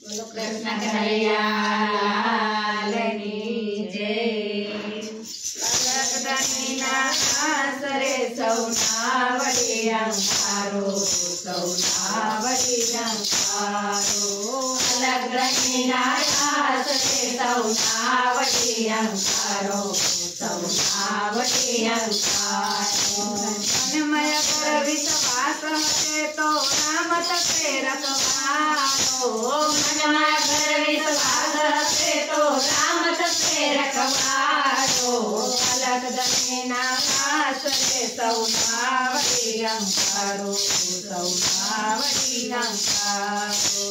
कृष्ण कन्हैया लाल की जय। अलग दनीना आसरे सौनावड़ी अंकारो सौनावड़ी अंकारो। अलग दनीना आसरे सौनावड़ी अंकारो सौनावड़ी अंकारो। मनमय कर विश्वास हते तो राम तपे रखवारो। मनमय कर विश्वास हते तो राम तपे रखवारो। अलग दनीना आसरे सौनावड़ी अंकारो सौनावड़ी अंकारो।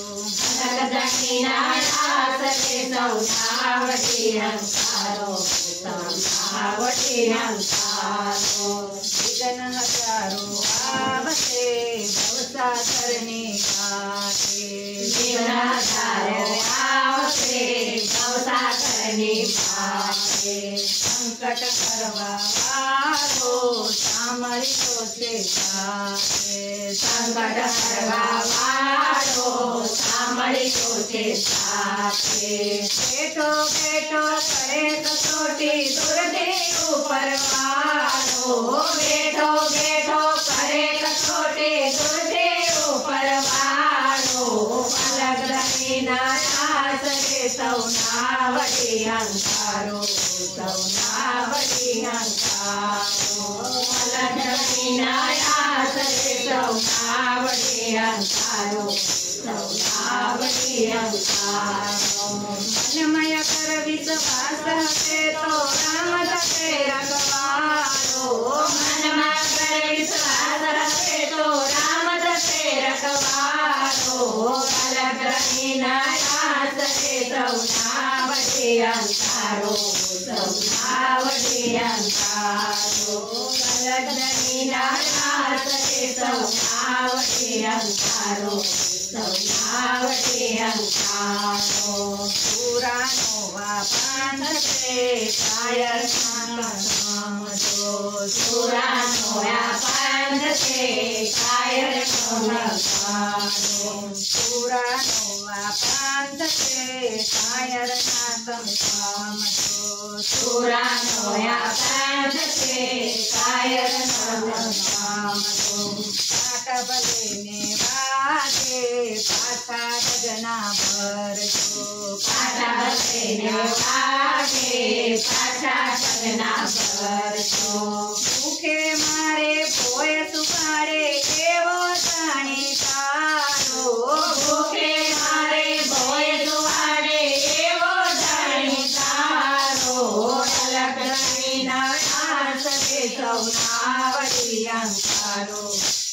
अलग दनीना आसरे सौनावड़ी अंकारो सौनावड़ी अंकारो। विघ्न हजारों आवते भवसागरने घाटे। विघ्न हजारों आवते भवसागरने घाटे। संकट करवारो सामरियो से साथे। संकट करवारो सामरियो से साथे। बैठो बैठो करे कसोटी दुर्दे ऊपर वारो। बैठो बैठो करे कसोटी दुर्दे ऊपर वारो। अलग दनीना आसरे सौनावड़ी अंकारो सौनावड़ी अंकारो। अलग दनीना आसरे सौनावड़ी अंकारो सौनावड़ी अंकारो। मनमय कर विश्वास हते तो राम तपे रखवारो। मनमय कर विश्वास हते तो राम तपे रखवारो। अलग दनीना आसरे सौनावड़ी अंकारो सौनावड़ी अंकारो। अलग दनीना आसरे सौनावड़ी अंकारो सौनावड़ी अंकारो। पुरानो वापन से कायर समझो। पुरानो वापन से कायर समझो। पुरानो वापन से कायर समझो। पुरानो वापन से कायर समझो। पाठ बलेने वागे पाठा गगना भरजो। पाठा बलेने वागे पाठा गगना भरजो। भूखे मारे भोय सुपारे एवो जानी तारो। भूखे मारे भोय सुपारे एवो जानी तारो। अलग दनीना आसरे सौनावड़ी अंकारो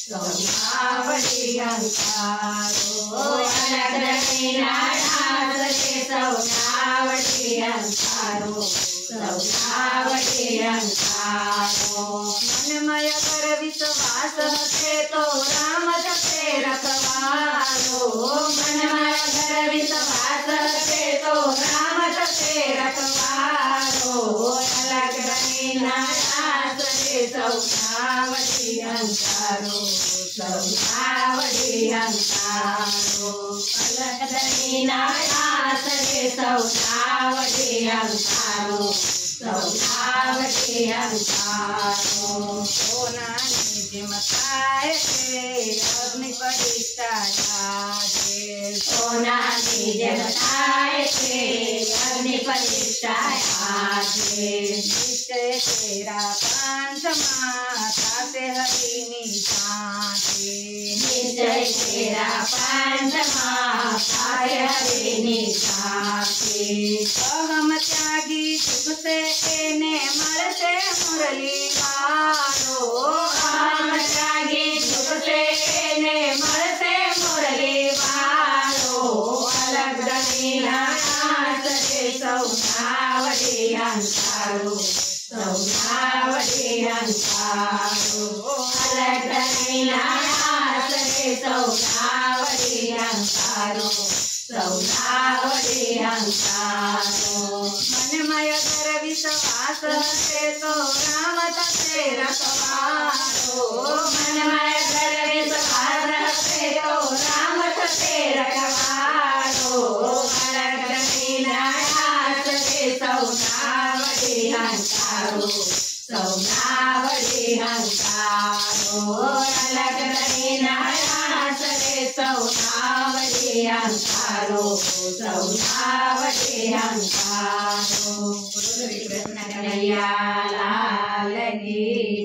सौनावड़ी अंकारो। अलग दनीना आसरे सौनावड़ी अंकारो सौनावड़ी अंकारो। मनमय कर विश्वास हते तो राम तपे रखवारो। मनमय कर विश्वास हते तो राम तपे रखवारो। अलग दनीना आसरे सौनावड़ी अंकारो सौनावड़ी अंकारो। अलग दनीना आसरे सौनावड़ी अंकारो सौनावड़ी अंकारो। सोना निज मताए से अग्नि प्रतिष्ठा आगे। सोना निज मताए से अग्नि प्रतिष्ठा आगे। निश्चय तेरा पंचमा ताते हरिनी साथे। निश्चय तेरा पंचमा ताते हरिनी साथे। अहम त्यागी सुख से एने मरते मुरली वारो। अहम त्यागी सुख से एने मरते मुरली वारो। अलग दनीना आसरे सौनावड़ी अंकारो सौनावड़ी अंकारो। अलग दनीना आसरे सौनावड़ी अंकारो सौनावड़ी अंकारो। मनमय कर विश्वास हते तो राम तपे रखवारो। मनमय कर विश्वास हते तो राम तपे रखवारो। हंकारो सौना वडे हंकारो अलग रहे नारास रे सौना वडे हंकारो सौना वडे हंकारो। कृष्ण कन्हैया लाल की